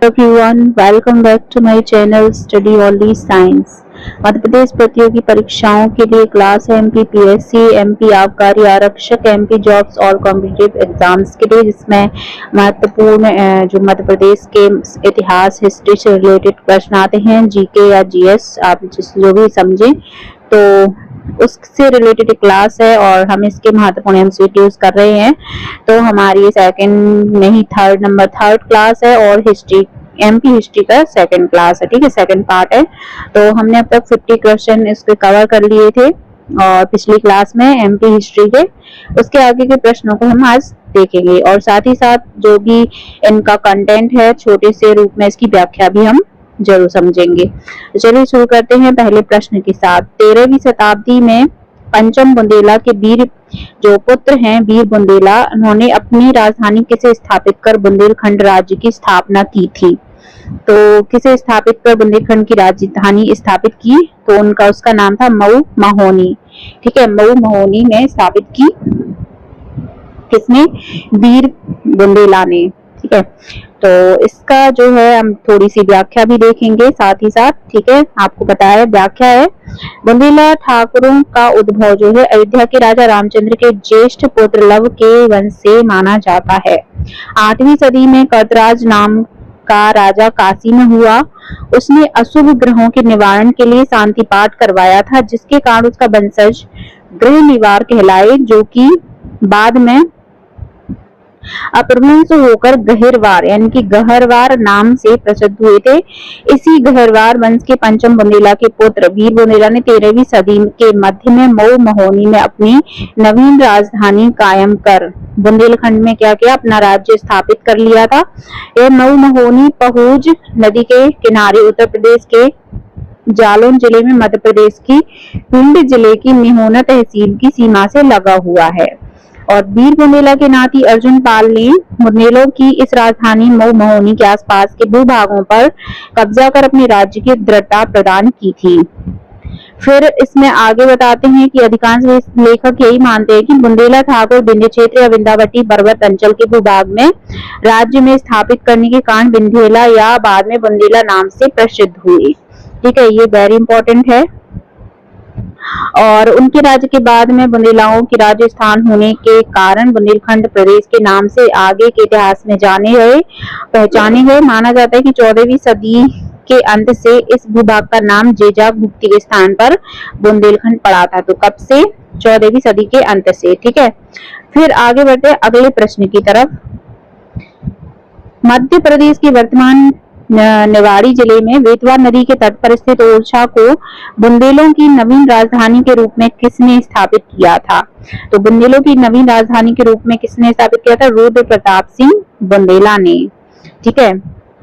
Everyone, welcome back to my channel study only science. Madhya Pradesh प्रतियोगी परीक्षाओं के लिए क्लास है एमपीपीएससी, एमपी आबकारी आरक्षक, एमपी जॉब्स और कॉम्पिटिटिव एग्जाम्स के लिए, जिसमें महत्वपूर्ण जो मध्य प्रदेश के इतिहास हिस्ट्री से रिलेटेड प्रश्न आते हैं, जीके या जीएस आप जो भी समझें, तो उससे रिलेटेड क्लास है और हम इसके महत्वपूर्ण एमसीक्यूज कर रहे हैं। तो हमारी सेकंड नहीं थर्ड क्लास है और हिस्ट्री एमपी हिस्ट्री का सेकंड क्लास है। ठीक है, सेकंड पार्ट है। तो हमने अब तक 50 क्वेश्चन इसके कवर कर लिए थे और पिछली क्लास में एमपी हिस्ट्री के उसके आगे के प्रश्नों को हम आज देखेंगे और साथ ही साथ जो भी इनका कंटेंट है छोटे से रूप में इसकी व्याख्या भी हम जरूर समझेंगे। तो चलिए शुरू करते हैं पहले प्रश्न के साथ। 13वीं शताब्दी में पंचम बुंदेला के वीर जो पुत्र हैं वीर बुंदेला, उन्होंने अपनी राजधानी किसे स्थापित कर बुंदेलखंड राज्य की स्थापना की थी? तो किसे स्थापित कर बुंदेलखंड की राजधानी स्थापित की? तो उनका उसका नाम था मऊ महोनी। ठीक है, मऊ महोनी में स्थापित की किसने? वीर बुंदेला ने। ठीक है, तो इसका जो है हम थोड़ी सी व्याख्या भी देखेंगे साथ ही साथ। ठीक है, आपको पता है व्याख्या है, बुंदेला ठाकुरों का उद्भव जो है अयोध्या के राजा रामचंद्र के ज्येष्ठ पुत्र लव के वंश से माना जाता है। 8वीं सदी में कर्तराज नाम का राजा काशी में हुआ। उसने अशुभ ग्रहों के निवारण के लिए शांति पाठ करवाया था, जिसके कारण उसका वंशज ग्रह निवार कहलाए, जो कि बाद में अपभ्रंश होकर गहरवार यानी कि गहरवार नाम से प्रसिद्ध हुए थे। इसी गहरवार वंश के पंचम बुंदेला के पुत्र वीर बुंदेला ने 13वीं सदी के मध्य में मऊ महोनी में अपनी नवीन राजधानी कायम कर बुंदेलखंड में क्या किया? अपना राज्य स्थापित कर लिया था। यह मऊ महोनी पहुज नदी के किनारे उत्तर प्रदेश के जालौन जिले में मध्य प्रदेश की भिंड जिले की निहोना तहसील की सीमा से लगा हुआ है। और वीर बुंदेला के नाती अर्जुन पाल ने बुंदेलों की इस राजधानी मऊ महोनी के आसपास के भूभागों पर कब्जा कर अपने राज्य की दृढ़ता प्रदान की थी। फिर इसमें आगे बताते हैं कि अधिकांश लेखक यही मानते हैं कि बुंदेला ठाकुर विंध्य क्षेत्र या विंध्यावटी पर्वत अंचल के भूभाग में राज्य में स्थापित करने के कारण विंध्येला या बाद में बुंदेला नाम से प्रसिद्ध हुए। ठीक है, ये वेरी इंपॉर्टेंट है। और उनके राज्य के बाद में बुंदेलाओं की राज्य स्थान होने के कारण बुंदेलखंड प्रदेश के नाम से आगे के इतिहास में पहचाने गए। माना जाता है कि 14वीं सदी के अंत से इस भूभाग का नाम जेजाग भुक्ति के स्थान पर बुंदेलखंड पड़ा था। तो कब से? 14वीं सदी के अंत से। ठीक है, फिर आगे बढ़ते हैं अगले प्रश्न की तरफ। मध्य प्रदेश की वर्तमान निवाड़ी जिले में बेतवा नदी के तट पर स्थित ओरछा को बुंदेलों की नवीन राजधानी के रूप में किसने स्थापित किया था? तो बुंदेलों की नवीन राजधानी के रूप में किसने स्थापित किया था? रुद्र प्रताप सिंह बुंदेला ने। ठीक है,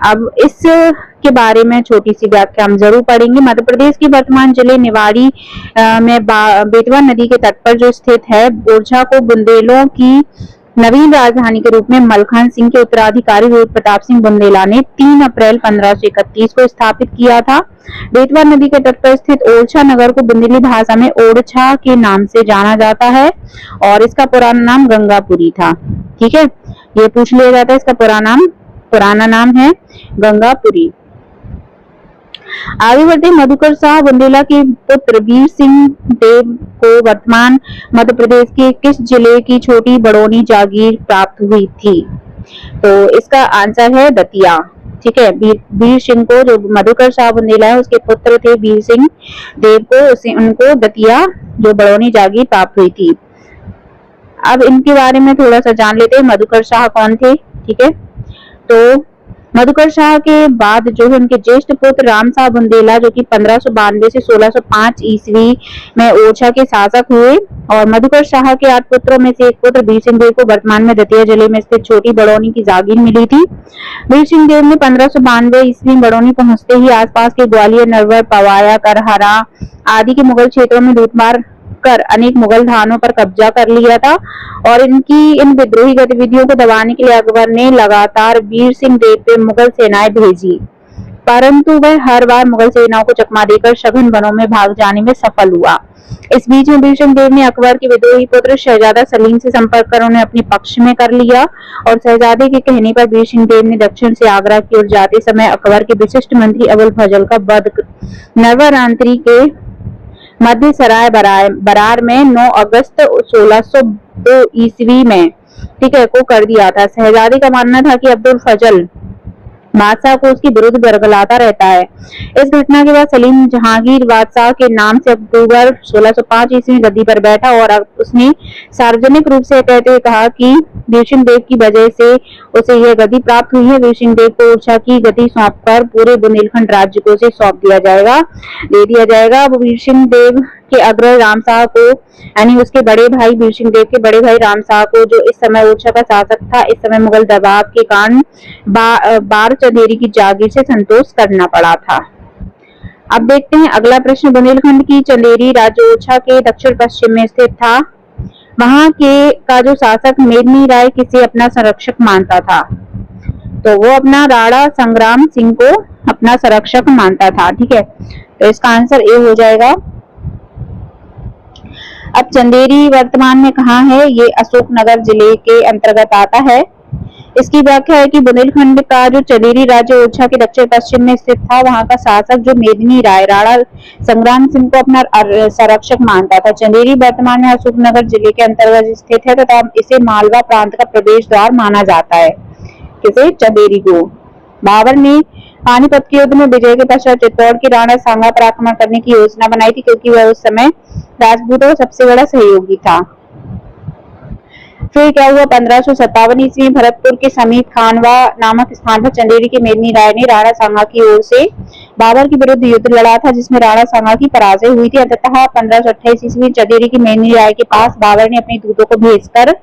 अब इस के बारे में छोटी सी व्याख्या हम जरूर पढ़ेंगे। मध्य प्रदेश की वर्तमान जिले निवाड़ी में बेतवा नदी के तट पर जो स्थित है ओरछा को बुंदेलों की नवीन राजधानी के रूप में मलखान सिंह के उत्तराधिकारी रुद्र प्रताप सिंह बुंदेला ने 3 अप्रैल 1531 को स्थापित किया था। बेतवा नदी के तट पर स्थित ओरछा नगर को बुंदेली भाषा में ओरछा के नाम से जाना जाता है और इसका पुराना नाम गंगापुरी था। ठीक है, ये पूछ लिया जाता है, इसका पुराना नाम है गंगापुरी। आगे बढ़ते मधुकर शाह बुंदेला के पुत्र वीर सिंह देव को वर्तमान मध्य प्रदेश के किस जिले की छोटी बड़ौनी जागीर प्राप्त हुई थी? तो इसका आंसर है दतिया। ठीक है, वीर सिंह को जो मधुकर शाह बुंदेला है उसके पुत्र थे वीर सिंह देव को उनको दतिया जो बड़ौनी जागीर प्राप्त हुई थी। अब इनके बारे में थोड़ा सा जान लेते हैं, मधुकर शाह कौन थे? ठीक है, तो मधुकर शाह के बाद जो है उनके ज्येष्ठ पुत्र राम शाह बुंदेला जो कि 1592 से 1605 ईस्वी में ओरछा के शासक हुए और मधुकर शाह के 8 पुत्रों में से एक पुत्र वीर सिंह देव को वर्तमान में दतिया जिले में स्थित छोटी बड़ौनी की जागीर मिली थी। वीर सिंह देव ने 1592 ईस्वी बड़ौनी पहुंचते ही आसपास के ग्वालियर, नरवर, पवाया, करहरा आदि के मुगल क्षेत्रों में लूटमार कर अनेक मुगल थानों पर कब्जा कर लिया था और इन विद्रोही गतिविधियों को दबाने के लिए अकबर ने लगातार वीर सिंह देव पे मुगल सेनाएं भेजी, परंतु वह हर बार मुगल सेनाओं को चकमा देकर सघन वनों में भाग जाने में सफल हुआ। इस बीच में भीष्म देव ने अकबर के विद्रोही पुत्र शहजादा सलीम से संपर्क कर उन्हें अपने पक्ष में कर लिया और शहजादे के कहने पर भीष्म देव ने दक्षिण से आगरा की ओर जाते समय अकबर के विशिष्ट मंत्री अबुल फजल का वध नवरात्रि के मध्य सराय बरार में 9 अगस्त 1602 ईस्वी में, ठीक है, को कर दिया था। शहजादे का मानना था कि अब्दुल फजल बादशाह को उसके विरुद्ध बरगलाता रहता है। इस घटना के बाद सलीम जहांगीर बादशाह के नाम से अक्टूबर 1605 ईस्वी में गद्दी पर बैठा और उसने सार्वजनिक रूप से कहते हुए कहा कि भीष्म देव की वजह से उसे यह गद्दी प्राप्त हुई है। भीष्म देव को ओरछा की गद्दी सौंपकर पूरे बुंदेलखंड राज्य को उसे सौंप दे दिया जाएगा। अब भीष्म देव के अग्रज राम शाह को, यानी उसके बड़े भाई भीष्म देव के बड़े भाई राम शाह को, जो इस समय ओरछा का शासक था, इस समय मुगल दबाव के कारण बार चंदेरी की जागीर से संतोष करना पड़ा था। अब देखते हैं अगला प्रश्न। बुंदेलखंड की चंदेरी राज्य ओरछा के दक्षिण पश्चिम में स्थित था। वहां के का जो शासक मेदिनी राय किसे अपना संरक्षक मानता था? तो वो अपना राणा संग्राम सिंह को अपना संरक्षक मानता था। ठीक है, तो इसका आंसर ए हो जाएगा। अब चंदेरी वर्तमान में कहाँ है? ये अशोकनगर जिले के अंतर्गत आता है। इसकी व्याख्या है कि बुंदेलखंड का जो चंदेरी राज्य ओरछा के दक्षिण पश्चिम में स्थित था, वहां का शासक जो मेदिनी राय राणा संग्राम सिंह को अपना संरक्षक मानता था। चंदेरी वर्तमान में अशोकनगर जिले के अंतर्गत स्थित है तथा इसे मालवा प्रांत का प्रवेश द्वार माना जाता है। किसे? चंदेरी को। बाबर ने पानीपत के युद्ध में विजय के पश्चात चित्तौड़ के राणा सांगा पर आक्रमण करने की योजना बनाई थी, क्योंकि वह उस समय राजपूतों का सबसे बड़ा सहयोगी था। फिर क्या हुआ? 1557 ईस्वी में भरतपुर के समीप खानवा नामक स्थान पर चंदेरी के मेदिनी राय ने राणा सांगा की ओर से बाबर के विरुद्ध युद्ध लड़ा था, जिसमें राणा सांगा की पराजय हुई थी। अंततः 1528 ईस्वी में चंदेरी के मेदिनी राय के पास बाबर ने अपने दूतों को भेजकर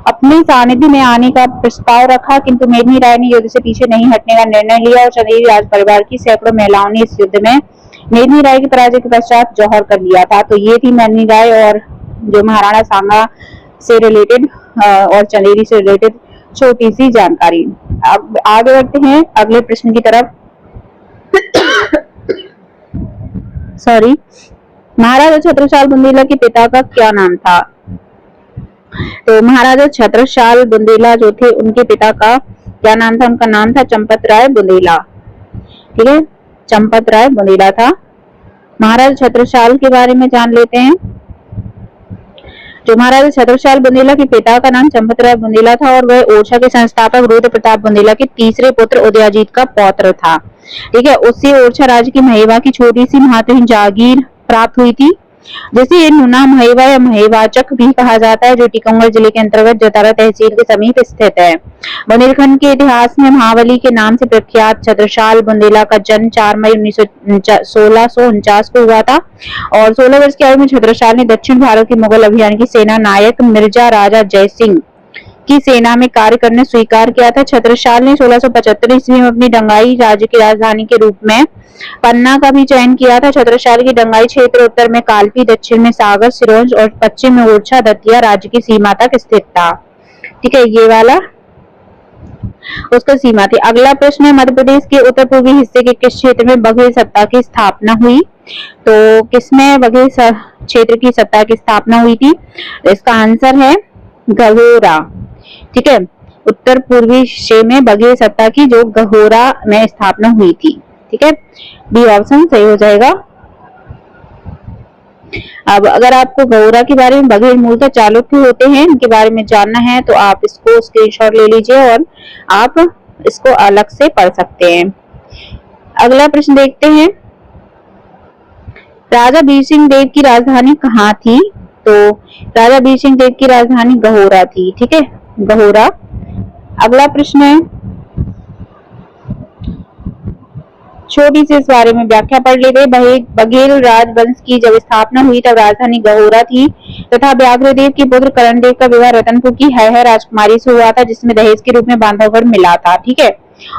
अपने सानिध्य में आने का प्रस्ताव रखा, किंतु मेदिनी राय ने युद्ध से पीछे नहीं हटने का निर्णय लिया और चंदेरी राज परिवार की सैकड़ों महिलाओं ने इस युद्ध में मेदिनी राय की पराजय के पश्चात जौहर कर लिया था। तो ये थी मेदिनी राय और जो महाराणा सांगा से रिलेटेड और चंदेरी से रिलेटेड छोटी सी जानकारी। अब आगे बढ़ते हैं अगले प्रश्न की तरफ। सॉरी, महाराजा छत्रसाल बुंदेला के पिता का क्या नाम था? तो महाराजा छत्रसाल बुंदेला जो थे, उनके पिता का क्या नाम था? उनका नाम था चंपत राय बुंदेला। ठीक है, चंपत राय बुंदेला था। महाराजा छत्रसाल के बारे में जान लेते हैं। जो महाराजा छत्रसाल बुंदेला के पिता का नाम चंपत राय बुंदेला था और वह ओरछा के संस्थापक रुद्र प्रताप बुंदेला के तीसरे पुत्र उदयाजीत का पौत्र था। ठीक है, उससे ओरछा राज्य की महेवा की छोटी सी महत्वहीन जागीर प्राप्त हुई थी, जिसे नुना महेवा या महेवाचक भी कहा जाता है, जो टीकमगढ़ जिले के अंतर्गत जतारा तहसील के समीप स्थित है। बुंदेलखंड के इतिहास में महाबली के नाम से प्रख्यात छत्रसाल बुंदेला का जन्म 4 मई 1649 को हुआ था और 16 वर्ष की आयु में छत्रसाल ने दक्षिण भारत के मुगल अभियान की सेना नायक मिर्जा राजा जयसिंह की सेना में कार्य करने स्वीकार किया था। छत्रसाल ने 1675 ईस्वी में अपनी डंगाई राज्य की राजधानी के रूप में पन्ना का भी चयन किया था। छत्रसाल की डंगाई क्षेत्र उत्तर में कालपी, दक्षिण में सागर, सिरोंज और पश्चिम में ओरछा दतिया राज्य की सीमा तक स्थित था। ठीक है, ये वाला उसका सीमा थी। अगला प्रश्न है, मध्य प्रदेश के उत्तर पूर्वी हिस्से के किस क्षेत्र में बघेल सत्ता की स्थापना हुई? तो किसमें बघेल क्षेत्र की सत्ता की स्थापना हुई थी? इसका आंसर है गहोरा। ठीक है, उत्तर पूर्वी हिस्से में बघेल सत्ता की जो गहोरा में स्थापना हुई थी। ठीक है, बी ऑप्शन सही हो जाएगा। अब अगर आपको गहोरा के बारे में, बघेल मूलतः चालुक्य होते हैं, इनके बारे में जानना है तो आप इसको स्क्रीनशॉट ले लीजिए और आप इसको अलग से पढ़ सकते हैं। अगला प्रश्न देखते हैं, राजा बीर सिंह देव की राजधानी कहाँ थी? तो राजा बीर सिंह देव की राजधानी गहोरा थी। ठीक है, गहोरा। अगला प्रश्न है, छोटी सी इस बारे में व्याख्या पढ़ लेते। बघेल राजवंश की जब स्थापना हुई तब राजधानी गहोरा थी तथा व्याघ्रदेव के पुत्र करणदेव का विवाह रतनपुर की है राजकुमारी से हुआ था, जिसमें दहेज के रूप में बांधवगढ़ मिला था। ठीक है,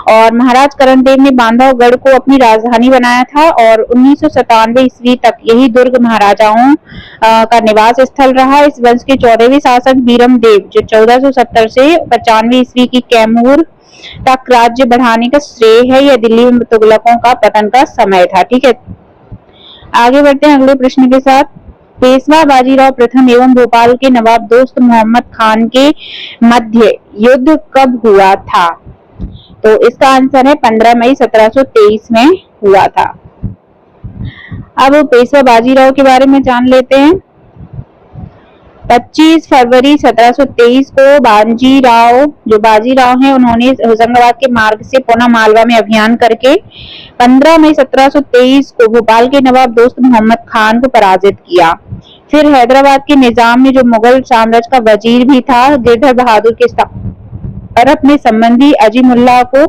और महाराज करणदेव ने बांधवगढ़ को अपनी राजधानी बनाया था और 1997 ईस्वी तक यही दुर्ग महाराजाओं का निवास स्थल रहा। इस वंश के 14वें शासक बीरम देव जो 1470 से 95 ईस्वी की कैमूर तक राज्य बढ़ाने का श्रेय है। यह दिल्ली में तुगलकों का पतन का समय था। ठीक है, आगे बढ़ते हैं अगले प्रश्न के साथ। पेशवा बाजीराव प्रथम एवं भोपाल के नवाब दोस्त मोहम्मद खान के मध्य युद्ध कब हुआ था? तो इसका आंसर है 15 मई 1723 में हुआ था। अब पेशवा बाजीराव के बारे में जान लेते हैं। 25 फरवरी 1723 को बाजीराव हैं, उन्होंने होशंगाबाद के मार्ग से पुनः मालवा में अभियान करके 15 मई 1723 को भोपाल के नवाब दोस्त मोहम्मद खान को पराजित किया। फिर हैदराबाद के निजाम ने, जो मुगल साम्राज्य का वजीर भी था, गिरधर बहादुर के और अपने संबंधी अजीमुल्लाह को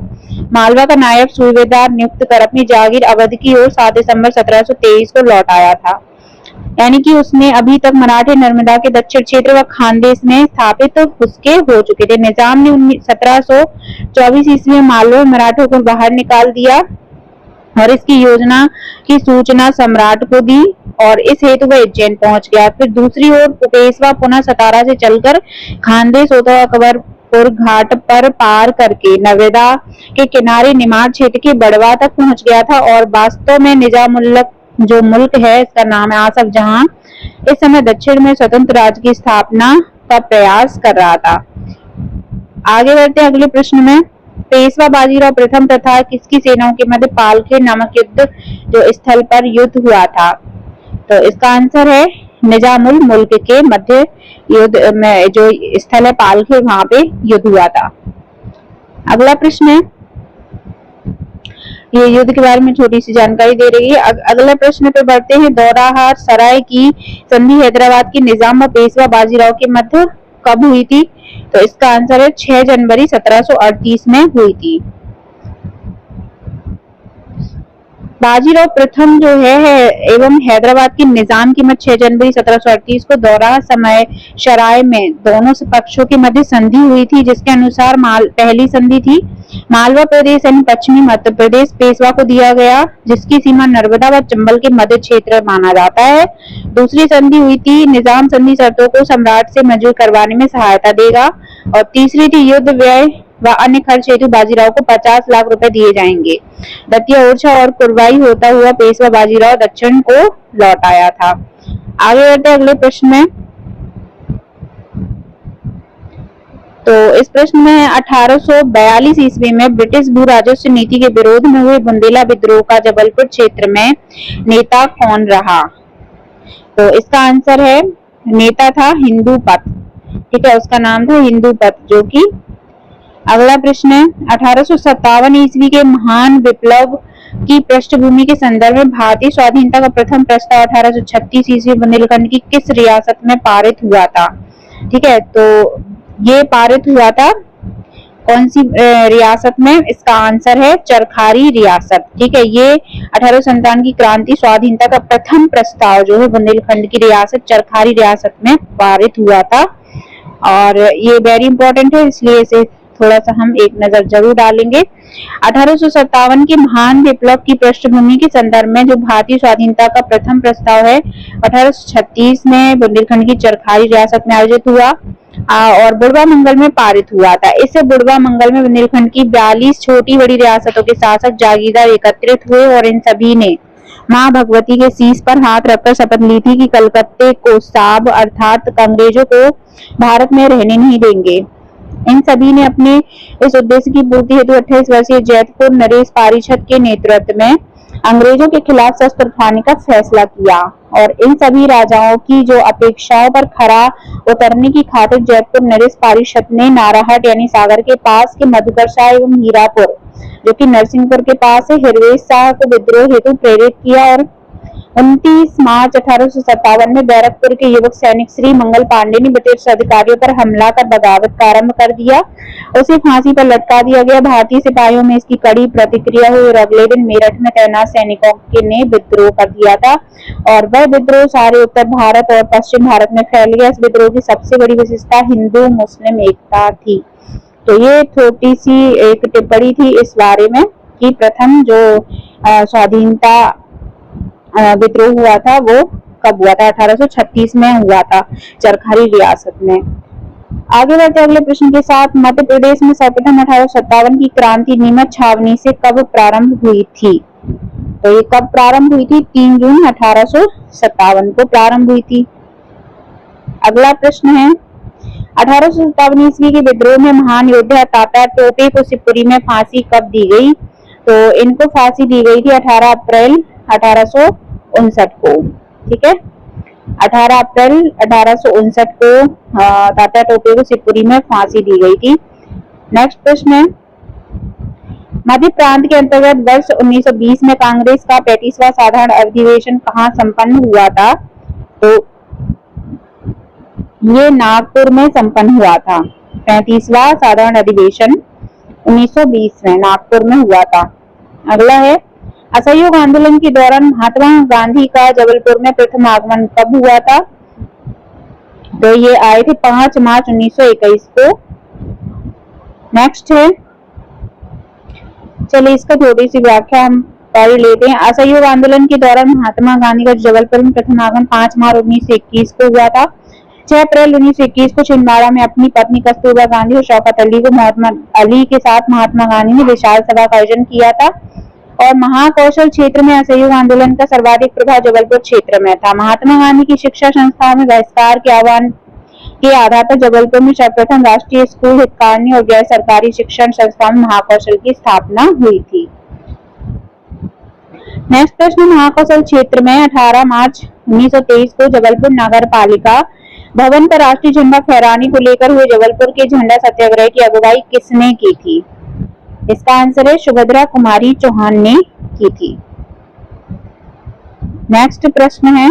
मालवा का नायब सूबेदार नियुक्त कर अपनी जागीर अवध की ओर 7 दिसंबर 1723 को लौटाया था। यानी कि उसने अभी तक मराठे नर्मदा के दक्षिण क्षेत्र व खानदेश में स्थापित उसके हो चुके थे। निजाम ने 1724 ईस्वी में मालवा में मराठों को बाहर निकाल दिया और इसकी योजना की सूचना सम्राट को दी और इस हेतु वह उज्जैन पहुंच गया। फिर दूसरी ओर पेशवा पुनः सतारा से चलकर खानदेश होता हुआ अकबरपुर घाट पर पार करके नर्मदा के किनारे निमाड़ क्षेत्र के बड़वा तक पहुंच गया था और वास्तव में निजामुल्लक जो मुल्क है, इसका नाम है आसफ जहां, इस समय दक्षिण में स्वतंत्र राज्य की स्थापना का प्रयास कर रहा था। आगे बढ़ते हैं अगले प्रश्न में। पेशवा बाजीराव प्रथम तथा किसकी सेनाओं के मध्य पालखेड़ नामक युद्ध जो स्थल पर युद्ध हुआ था? तो इसका आंसर है निजामुल मुल्क के मध्य युद्ध में जो स्थल है पालखेड़, वहां पे युद्ध हुआ था। अगला प्रश्न है, ये युद्ध के बारे में छोटी सी जानकारी दे रही है। अगले प्रश्न पे बढ़ते हैं। दौराहार सराय की संधि हैदराबाद के निजाम व पेशवा बाजीराव के मध्य कब हुई थी? तो इसका आंसर है 6 जनवरी 1738 में हुई थी। बाजीराव प्रथम जो है एवं हैदराबाद के निजाम की मध्य 6 जनवरी 1738 को दौराहा समय शराय में दोनों पक्षों के मध्य संधि हुई थी, जिसके अनुसार पहली संधि थी मालवा प्रदेश यानी पश्चिमी मध्य प्रदेश पेशवा को दिया गया, जिसकी सीमा नर्मदा व चंबल के मध्य क्षेत्र माना जाता है। दूसरी संधि हुई थी निजाम संधि शर्तों को सम्राट से मंजूर करवाने में सहायता देगा और तीसरी थी युद्ध व्यय व अन्य खर्च हेतु बाजीराव को 50 लाख रुपए दिए जाएंगे। दतिया, ओरछा और कुरवाई होता हुआ पेशवा बाजीराव दक्षिण को लौट आया था। आगे बढ़ते अगले प्रश्न में। तो इस प्रश्न में 1842 ईस्वी में ब्रिटिश भू राजस्व नीति के विरोध में हुए बुंदेला विद्रोह का जबलपुर क्षेत्र में नेता कौन रहा? तो इसका आंसर है नेता था हिंदूपत। ठीक है, उसका नाम था हिंदूपत। जो कि अगला प्रश्न है 1857 ईस्वी के महान विप्लव की पृष्ठभूमि के संदर्भ में भारतीय स्वाधीनता का प्रथम प्रस्ताव 1836 ईस्वी बुंदेलखंड की किस रियासत में पारित हुआ था? ठीक है, तो ये पारित हुआ था कौन सी रियासत में? इसका आंसर है चरखारी रियासत। ठीक है, ये 1857 की क्रांति स्वाधीनता का प्रथम प्रस्ताव जो है बुंदेलखंड की रियासत चरखारी रियासत में पारित हुआ था और ये वेरी इंपॉर्टेंट है, इसलिए इसे थोड़ा सा हम एक नजर जरूर डालेंगे। 1857 के महान विप्लव की पृष्ठभूमि के संदर्भ में जो भारतीय स्वाधीनता का प्रथम प्रस्ताव है 1836 में बुंदेलखंड की चरखारी रियासत में आयोजित हुआ और बुढ़वा मंगल में पारित हुआ था। इससे बुढ़वा मंगल में बुंदेलखंड की 42 छोटी बड़ी रियासतों के शासक जागीरदार एकत्रित हुए और इन सभी ने मां भगवती के शीश पर हाथ रखकर शपथ ली थी कि कलकत्ते को साब अर्थात अंग्रेजों को भारत में रहने नहीं देंगे। इन सभी ने अपने इस उद्देश्य की पूर्ति हेतु 28 वर्षीय जैतपुर नरेश पारिषद के नेतृत्व में अंग्रेजों के खिलाफ शस्त्र उठाने का फैसला किया और इन सभी राजाओं की जो अपेक्षाओं पर खरा उतरने की खातिर जैतपुर नरेश पारिषद ने नाराहट यानी सागर के पास के मधुकर शाह एवं हीरापुर जो कि नरसिंहपुर के पास है हिरवेश शाह को विद्रोह हेतु प्रेरित किया और 29 मार्च 1857 में बैरकपुर के युवक सैनिक श्री मंगल पांडे ने ब्रिटिश अधिकारियों पर हमला कर बगावत का आरंभ कर दिया। उसे फांसी पर लटका दिया गया। भारतीय सिपाहियों में इसकी कड़ी प्रतिक्रिया हुई और अगले दिन मेरठ में तैनात सैनिकों ने विद्रोह कर दिया था और वह विद्रोह सारे उत्तर भारत और पश्चिम भारत में फैल गया। इस विद्रोह की सबसे बड़ी विशेषता हिंदू मुस्लिम एकता थी। तो ये छोटी सी एक टिप्पणी थी इस बारे में कि प्रथम जो स्वाधीनता विद्रोह हुआ था वो कब हुआ था? 1836 में हुआ था चरखारी रियासत में। आगे बढ़ते अगले प्रश्न के साथ। मध्य प्रदेश में सर्वप्रथम 1857 की क्रांति नीमच छावनी से कब प्रारंभ हुई थी? तो ये कब प्रारंभ हुई थी? 3 जून 1857 को प्रारंभ हुई थी। अगला प्रश्न है 1857 ईस्वी के विद्रोह में महान योद्धा तात्या टोपे को शिवपुरी में फांसी कब दी गई? तो इनको फांसी दी गई थी 18 अप्रैल 1859 को। ठीक है, 18 अप्रैल 1859 को तात्या टोपे को शिवपुरी में फांसी दी गई थी। नेक्स्ट प्रश्न है मध्य प्रांत के अंतर्गत वर्ष 1920 में कांग्रेस का 35वां साधारण अधिवेशन कहाँ संपन्न हुआ था? तो ये नागपुर में संपन्न हुआ था। 35वां साधारण अधिवेशन 1920 में नागपुर में हुआ था। अगला है असहयोग आंदोलन के दौरान महात्मा गांधी का जबलपुर में प्रथम आगमन कब हुआ था? तो ये आए थे 5 मार्च 1921 को। नेक्स्ट है, चलिए इसका थोड़ी सी व्याख्या हम पढ़ लेते हैं। असहयोग आंदोलन के दौरान महात्मा गांधी का जबलपुर में प्रथम आगमन 5 मार्च 1921 को हुआ था। 6 अप्रैल 1921 को छिंदवाड़ा में अपनी पत्नी कस्तूरबा गांधी और शौकत अली को मोहम्मद अली के साथ महात्मा गांधी ने विशाल सभा का आयोजन किया था और महाकौशल क्षेत्र में असहयोग आंदोलन का सर्वाधिक प्रभाव जबलपुर क्षेत्र में था। महात्मा गांधी की शिक्षा संस्थाओं में बहिष्कार के आह्वान के आधार पर जबलपुर में सर्वप्रथम राष्ट्रीय स्कूल, हितकारिणी और गैर सरकारी शिक्षण संस्थाओं में महाकौशल की स्थापना हुई थी। नेक्स्ट प्रश्न, महाकौशल क्षेत्र में 18 मार्च 1923 को जबलपुर नगर पालिका भवन पर राष्ट्रीय झंडा फहराने को लेकर हुए जबलपुर के झंडा सत्याग्रह की अगुवाई किसने की थी? इसका आंसर है सुभद्रा कुमारी चौहान ने की थी। नेक्स्ट प्रश्न है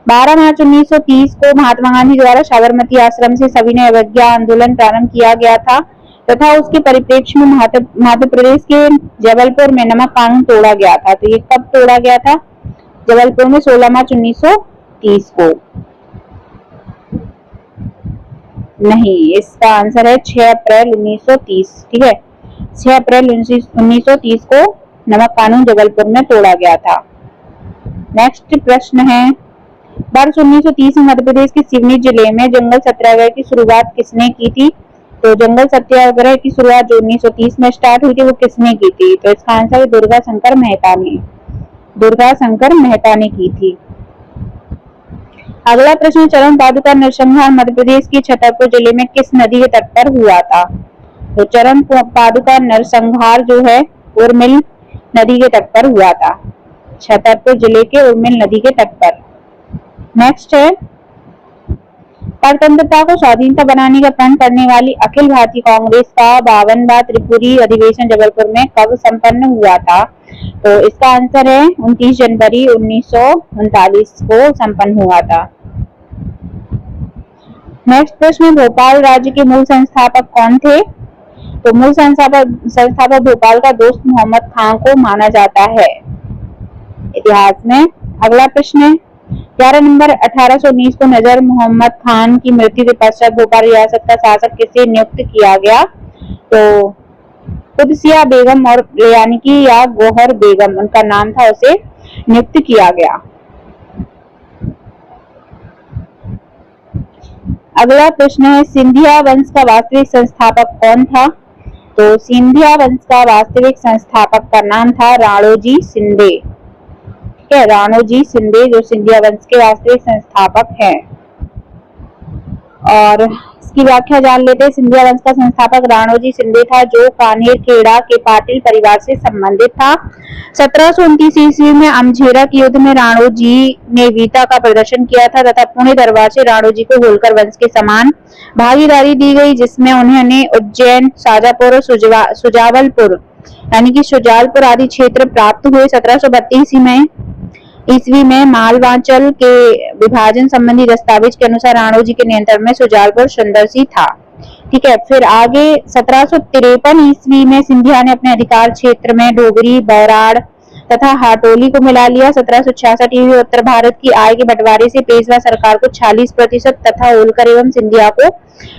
12 मार्च 1930 को महात्मा गांधी द्वारा साबरमती आश्रम से सविनय अवज्ञा आंदोलन प्रारंभ किया गया था तथा उसके परिप्रेक्ष्य में मध्य प्रदेश के जबलपुर में नमक कानून तोड़ा गया था। तो ये कब तोड़ा गया था? जबलपुर में 16 मार्च 1930 को। नहीं, इसका आंसर है 6 अप्रैल 1930। ठीक है, 6 अप्रैल 1930 को नमक कानून जबलपुर में तोड़ा गया था। नेक्स्ट प्रश्न है वर्ष 1930 में मध्य प्रदेश के सिवनी जिले में जंगल सत्याग्रह की शुरुआत किसने की थी? तो जंगल सत्याग्रह की शुरुआत जो 1930 में स्टार्ट हुई थी वो किसने की थी? तो इसका आंसर है दुर्गा शंकर मेहता ने की थी। अगला प्रश्न चरण पादुका नरसंहार मध्य प्रदेश के छतरपुर जिले में किस नदी के तट पर हुआ था? तो चरण पादुका नरसंहार जो है उर्मिल नदी के तट पर हुआ था, छतरपुर जिले के उर्मिल नदी के तट पर। नेक्स्ट है परतंत्रता को स्वाधीनता बनाने का प्रण करने वाली अखिल भारतीय कांग्रेस का 52वां त्रिपुरी अधिवेशन जबलपुर में कब संपन्न हुआ था? तो इसका आंसर है 29 जनवरी 1939 को संपन्न हुआ था। नेक्स्ट प्रश्न भोपाल राज्य के मूल संस्थापक कौन थे? तो मूल संस्थापक भोपाल का दोस्त मोहम्मद खान को माना जाता है इतिहास में। अगला प्रश्न है 11 नवंबर 1819 को नजर मोहम्मद खान की मृत्यु के पश्चात भोपाल रियासत का शासक किसे नियुक्त किया गया? तो कुदसिया बेगम और यानी कि या गोहर बेगम उनका नाम था, उसे नियुक्त किया गया। अगला प्रश्न है सिंधिया वंश का वास्तविक संस्थापक कौन था? तो सिंधिया वंश का वास्तविक संस्थापक का नाम था राणोजी शिंदे। राणोजी शिंदे जो सिंधिया वंश के वास्तविक संस्थापक हैं। और इसकी व्याख्या जान लेते हैं। सिंधिया वंश का संस्थापक राणोजी शिंदे था जो कान्हेर खेड़ा के पाटिल परिवार से संबंधित था। 1729 ईस्वी में अमझेरा के युद्ध में राणोजी ने वीरता का प्रदर्शन किया था तथा पुणे दरबार से राणोजी को होलकर वंश के समान भागीदारी दी गई, जिसमें उन्होंने उज्जैन, शाजापुर और सुजावलपुर यानी कि शुजालपुर आदि क्षेत्र प्राप्त हुए। 1732 ईस्वी में मालवांचल के विभाजन संबंधी दस्तावेज के अनुसार राणोजी के नियंत्रण में शुजालपुर सुंदरसी था। ठीक है, फिर आगे 1753 ईस्वी में सिंधिया ने अपने अधिकार क्षेत्र में डोगरी, बैराड़ तथा हाटोली को मिला लिया। 1766 ईस्वी में उत्तर भारत की आय के बंटवारे से पेशवा सरकार को 46% तथा होलकर एवं सिंधिया को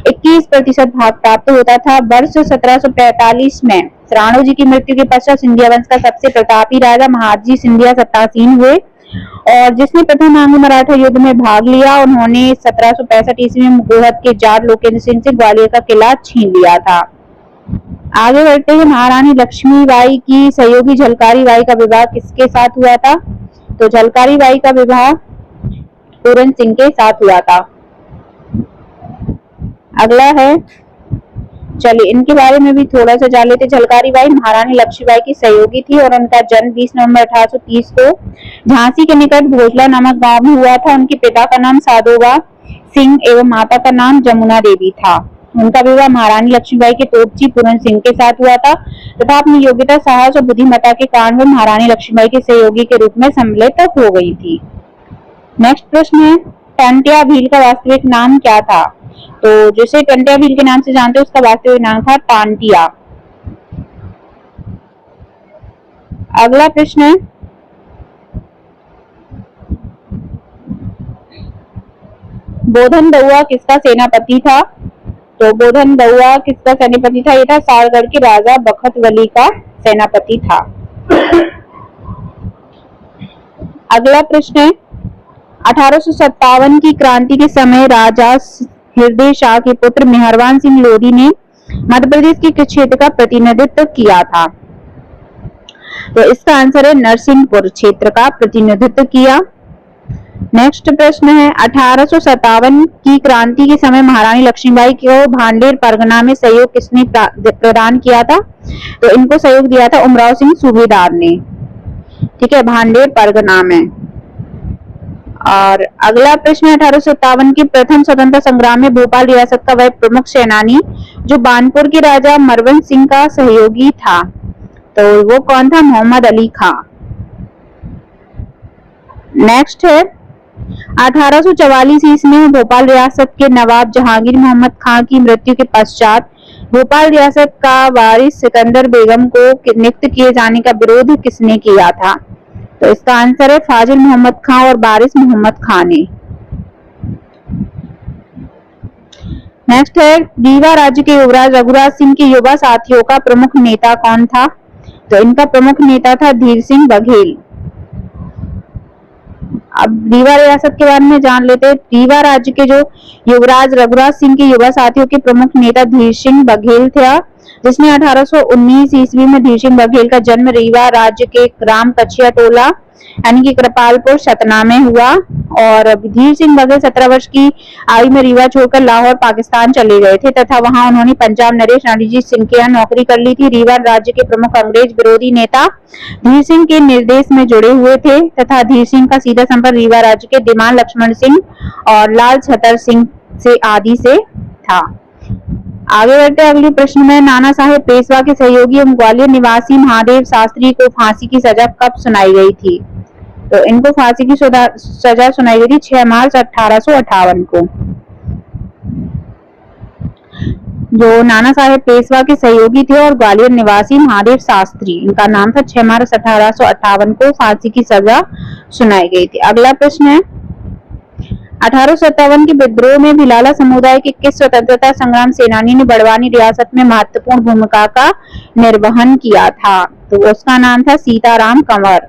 21% भाग प्राप्त होता था। वर्ष 1745 में राणोजी की मृत्यु के पश्चात सिंधिया वंश का सबसे प्रतापी राजा महादजी सिंधिया सत्तासीन हुए और जिसने प्रथम आंग्ल मराठा युद्ध में भाग लिया। उन्होंने 1765 ईस्वी में गोहद के जाट लोकेंद्र सिंह से ग्वालियर का किला छीन लिया था। आगे बढ़ते हैं, महारानी लक्ष्मीबाई की सहयोगी झलकारी बाई का विवाह किसके साथ हुआ था? तो झलकारी बाई का विवाह पूरन सिंह के साथ हुआ था। अगला है, चलिए इनके बारे में भी थोड़ा सा जान लेते। झलकारी बाई महारानी लक्ष्मीबाई की सहयोगी थी और उनका जन्म 20 नवंबर 1830 को झांसी के निकट भोजला नामक गांव में हुआ था। उनके पिता का नाम साधोबा सिंह एवं माता का नाम जमुना देवी था। उनका विवाह महारानी लक्ष्मीबाई के तोपची पूरन सिंह के साथ हुआ था तथा अपनी योग्यता, साहस और बुद्धिमत्ता के कारण वह महारानी लक्ष्मीबाई के सहयोगी के रूप में सम्मिलित हो गई थी। नेक्स्ट प्रश्न है, टंट्या भील का वास्तविक नाम क्या था? तो जिसे टंट्या भील के नाम से जानते हैं उसका वास्तविक नाम था टांटिया। अगला प्रश्न है, बोधन दउआ किसका सेनापति था? तो बोधन दउआ किसका सेनापति था? यह था सारगढ़ के राजा बखत वली का सेनापति था। अगला प्रश्न है, 1857 की क्रांति के समय राजा हृदय शाह के पुत्र मेहरबान सिंह लोधी ने मध्य प्रदेश के किस क्षेत्र का प्रतिनिधित्व किया था? तो इसका आंसर है नरसिंहपुर क्षेत्र का प्रतिनिधित्व किया। नेक्स्ट प्रश्न है, 1857 की क्रांति के समय महारानी लक्ष्मीबाई को भांडेर परगना में सहयोग किसने प्रदान किया था? तो इनको सहयोग दिया था उमराव सिंह सूबेदार ने। ठीक है, भांडेर परगना में। और अगला प्रश्न, 1857 के प्रथम स्वतंत्रता संग्राम में भोपाल रियासत का वह प्रमुख सेनानी जो बानपुर के राजा मरवन सिंह का सहयोगी था, तो वो कौन था? मोहम्मद अली खां। नेक्स्ट है, 1844 ईस्वी में भोपाल रियासत के नवाब जहांगीर मोहम्मद खां की मृत्यु के पश्चात भोपाल रियासत का वारिस सिकंदर बेगम को नियुक्त किए जाने का विरोध किसने किया था? तो इसका आंसर है फाजिल मोहम्मद खां और बारिस मोहम्मद खां ने। नेक्स्ट है, रीवा राज्य के युवराज रघुराज सिंह के युवा साथियों का प्रमुख नेता कौन था? तो इनका प्रमुख नेता था धीर सिंह बघेल। अब रीवा रियासत के बारे में जान लेते हैं। रीवा राज्य के जो युवराज रघुराज सिंह के युवा साथियों के प्रमुख नेता धीर सिंह बघेल था, जिसने 1819 ईस्वी में धीर सिंह बघेल का जन्म रीवा राज्य के ग्राम कछिया टोला यानी कि कृपालपुर सतना में हुआ। और धीर सिंह बघेल 17 वर्ष की आयु में रीवा छोड़कर लाहौर पाकिस्तान चले गए थे तथा वहां उन्होंने पंजाब नरेश रणजीत सिंह के यहाँ नौकरी कर ली थी। रीवा राज्य के प्रमुख अंग्रेज विरोधी नेता धीर सिंह के निर्देश में जुड़े हुए थे तथा धीर सिंह का सीधा संपर्क रीवा राज्य के दीवान लक्ष्मण सिंह और लाल छतर सिंह से आदि से था। आगे बढ़ते हैं अगले प्रश्न में, नाना साहेब पेशवा के सहयोगी एवं ग्वालियर निवासी महादेव शास्त्री को फांसी की सजा कब सुनाई गई थी? तो इनको फांसी की सजा सुनाई गई थी 6 मार्च 1858 को। जो नाना साहेब पेशवा के सहयोगी थे और ग्वालियर निवासी महादेव शास्त्री, इनका नाम था 6 मार्च 1858 को फांसी की सजा सुनाई गई थी। अगला प्रश्न है, 1857 के विद्रोह में भिलाला समुदाय के किस स्वतंत्रता संग्राम सेनानी ने बड़वानी रियासत में महत्वपूर्ण भूमिका का निर्वहन किया था? तो उसका नाम था सीताराम कंवर।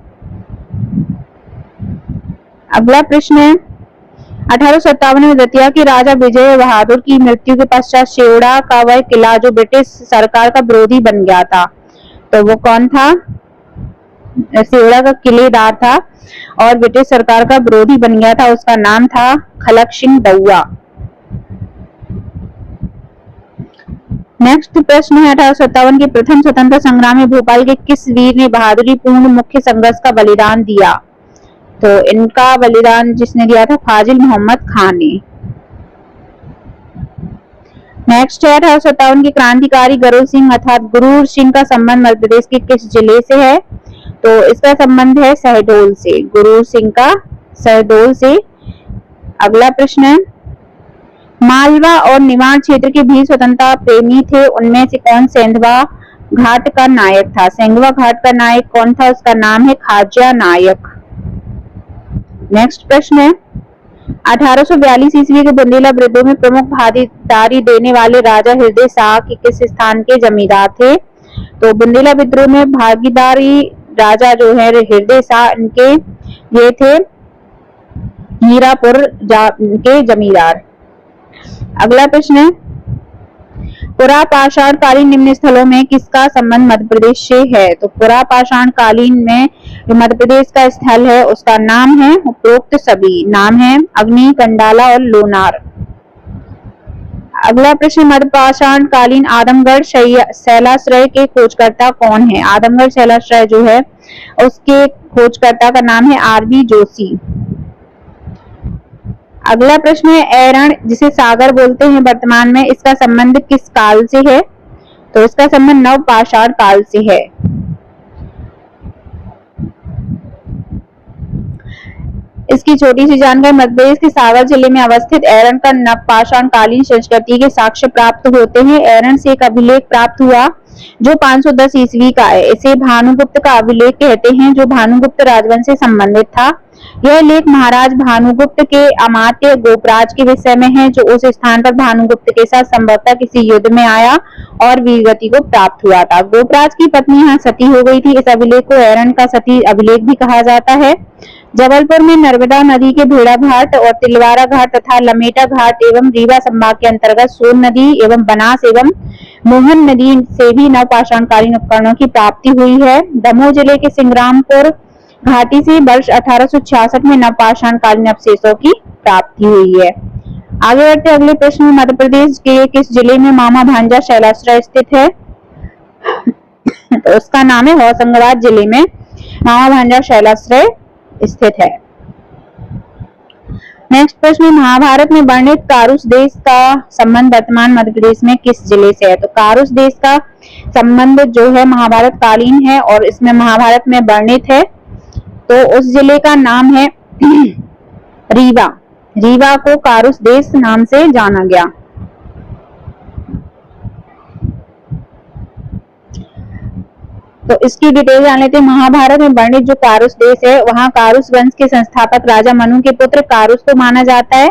अगला प्रश्न है, 1857 में दतिया के राजा विजय बहादुर की मृत्यु के पश्चात शेवड़ा का वह किला जो ब्रिटिश सरकार का विरोधी बन गया था, तो वो कौन था? शेवड़ा का किलेदार था और ब्रिटिश सरकार का विरोधी बन गया था, उसका नाम था खलक सिंह दउआ। नेक्स्ट प्रश्न है, 1857 के प्रथम स्वतंत्रता संग्राम में भोपाल के किस वीर ने बहादुरी पूर्ण मुख्य संघर्ष का बलिदान दिया? तो इनका बलिदान जिसने दिया था फाजिल मोहम्मद खान ने। नेक्स्ट है, 1857 के क्रांतिकारी गरुड़ सिंह अर्थात गुरूर सिंह का संबंध मध्य प्रदेश के किस जिले से है? तो इसका संबंध है शहडोल से, गुरूर सिंह का शहडोल से। अगला प्रश्न है, मालवा और निवाड़ क्षेत्र के भी स्वतंत्रता प्रेमी थे, उनमें से कौन सेंधवा घाट का नायक था? सेंधवा घाट का नायक कौन था? उसका नाम है खाजा नायक। नेक्स्ट प्रश्न है, 1842 ईस्वी के बुंदेला विद्रोह में प्रमुख भागीदारी देने वाले राजा हृदय शाह के किस स्थान के जमींदार थे? तो बुंदेला विद्रोह में भागीदारी राजा जो है हृदय शाह, इनके ये थे हीरापुर के जमींदार। अगला प्रश्न है, पुरा पाषाण कालीन निम्न स्थलों में किसका संबंध मध्य प्रदेश से है? तो पुरा पाषाण कालीन में जो मध्य प्रदेश का स्थल है उसका नाम है उपरोक्त सभी। नाम है अग्नि, कंडाला और लोनार। अगला प्रश्न, मध्य पाषाण कालीन आदमगढ़ शैलाश्रय के खोजकर्ता कौन है? आदमगढ़ शैलाश्रय जो है उसके खोजकर्ता का नाम है आरबी जोशी। अगला प्रश्न है, ऐरण जिसे सागर बोलते हैं वर्तमान में, इसका संबंध किस काल से है? तो इसका संबंध नव पाषाण काल से है। इसकी छोटी सी जानकारी, मध्य प्रदेश के सागर जिले में अवस्थित ऐरण का नव पाषाण कालीन संस्कृति के साक्ष्य प्राप्त होते हैं। ऐरण से एक अभिलेख प्राप्त हुआ जो 510 ईस्वी का है। इसे भानुगुप्त का अभिलेख कहते हैं जो भानुगुप्त राजवंश से संबंधित था। यह लेख महाराज भानुगुप्त के अमात्य गोपराज के विषय में है जो उस स्थान पर भानुगुप्त के साथ संभवतः किसी युद्ध में आया और वीरगति को प्राप्त हुआ था। गोपराज की पत्नी यहाँ सती हो गई थी। इस अभिलेख को ऐरण का सती अभिलेख भी कहा जाता है। जबलपुर में नर्मदा नदी के भेड़ा घाट और तिलवारा घाट तथा लमेटा घाट एवं रीवा संभाग के अंतर्गत सोन नदी एवं बनास एवं मोहन नदी से भी नवपाषाणकालीन उपकरणों की प्राप्ति हुई है। दमोह जिले के सिंग्रामपुर घाटी से वर्ष 1866 में नवपाषाणकालीन अवशेषों की प्राप्ति हुई है। आगे बढ़ते अगले प्रश्न में, मध्य प्रदेश के किस जिले में मामा भांजा शैलाश्रय स्थित है? तो उसका नाम है होशंगाबाद जिले में मामा भांजा शैलाश्रय स्थित है। नेक्स्ट प्रश्न, महाभारत में वर्णित कारुस देश का संबंध वर्तमान मध्य प्रदेश में किस जिले से है? तो कारुस देश का संबंध जो है महाभारत कालीन है और इसमें महाभारत में वर्णित है, तो उस जिले का नाम है रीवा। रीवा को कारुस देश नाम से जाना गया। तो इसकी डिटेल जान लेते हैं। महाभारत में वर्णित जो कारुस देश है वहां कारुस वंश के संस्थापक राजा मनु के पुत्र कारुस को माना जाता है।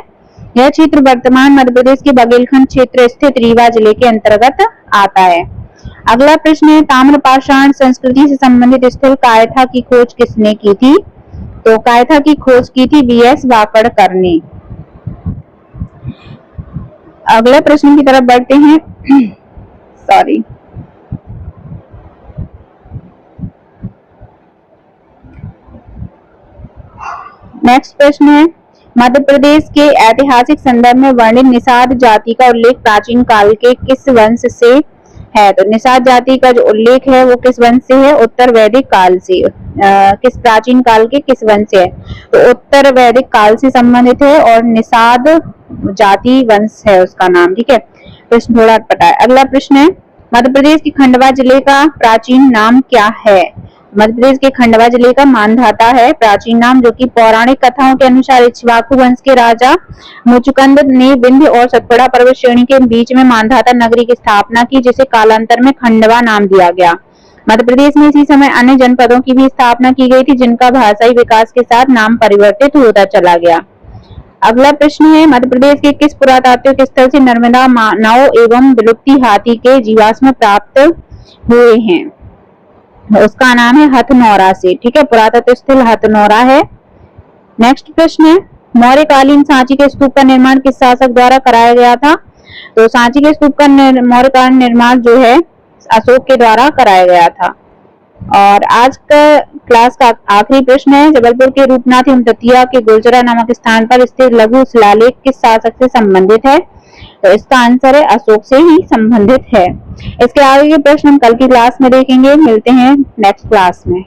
यह क्षेत्र वर्तमान मध्य प्रदेश के बघेलखंड क्षेत्र स्थित रीवा जिले के अंतर्गत आता है। अगला प्रश्न है, ताम्रपाषाण संस्कृति से संबंधित स्थल कायथा की खोज किसने की थी? तो कायथा की खोज की थी वीएस वाकड़कर ने। अगले प्रश्न की तरफ बढ़ते हैं। सॉरी, नेक्स्ट प्रश्न है, मध्य प्रदेश के ऐतिहासिक संदर्भ में वर्णित निषाद जाति का उल्लेख प्राचीन काल के किस वंश से है? तो निषाद जाति का जो उल्लेख है वो किस वंश से है? उत्तर वैदिक काल से। किस प्राचीन काल के किस वंश से है? तो उत्तर वैदिक काल से संबंधित है और निषाद जाति वंश है उसका नाम। ठीक है, प्रश्न थोड़ा अटपटा है। अगला प्रश्न है, मध्य प्रदेश के खंडवा जिले का प्राचीन नाम क्या है? मध्य प्रदेश के खंडवा जिले का मानधाता है प्राचीन नाम, जो कि पौराणिक कथाओं के अनुसार इक्ष्वाकु वंश के राजा मुचुकुंद ने विंध्य और सतपुड़ा पर्वत श्रेणी के बीच में मानधाता नगरी की स्थापना की, जिसे कालांतर में खंडवा नाम दिया गया। मध्य प्रदेश में इसी समय अन्य जनपदों की भी स्थापना की गई थी, जिनका भाषाई विकास के साथ नाम परिवर्तित होता चला गया। अगला प्रश्न है, मध्य प्रदेश के किस पुरातात्विक स्थल से नर्मदा नाव एवं विलुप्ति हाथी के जीवाश्म प्राप्त हुए हैं? उसका नाम है हथनौरा से। ठीक है, पुरातत्व स्थल हथनौरा है। नेक्स्ट प्रश्न है, मौर्यकालीन सांची के स्तूप का निर्माण किस शासक द्वारा कराया गया था? तो सांची के स्तूप का मौर्यकालीन निर्माण जो है अशोक के द्वारा कराया गया था। और आज का क्लास का आखिरी प्रश्न है, जबलपुर के रूपनाथ एवं दतिया के गुर्जरा नामक स्थान पर स्थित लघु शिलालेख किस शासक से संबंधित है? तो इसका आंसर है अशोक से ही संबंधित है। इसके आगे के प्रश्न हम कल की क्लास में देखेंगे। मिलते हैं नेक्स्ट क्लास में।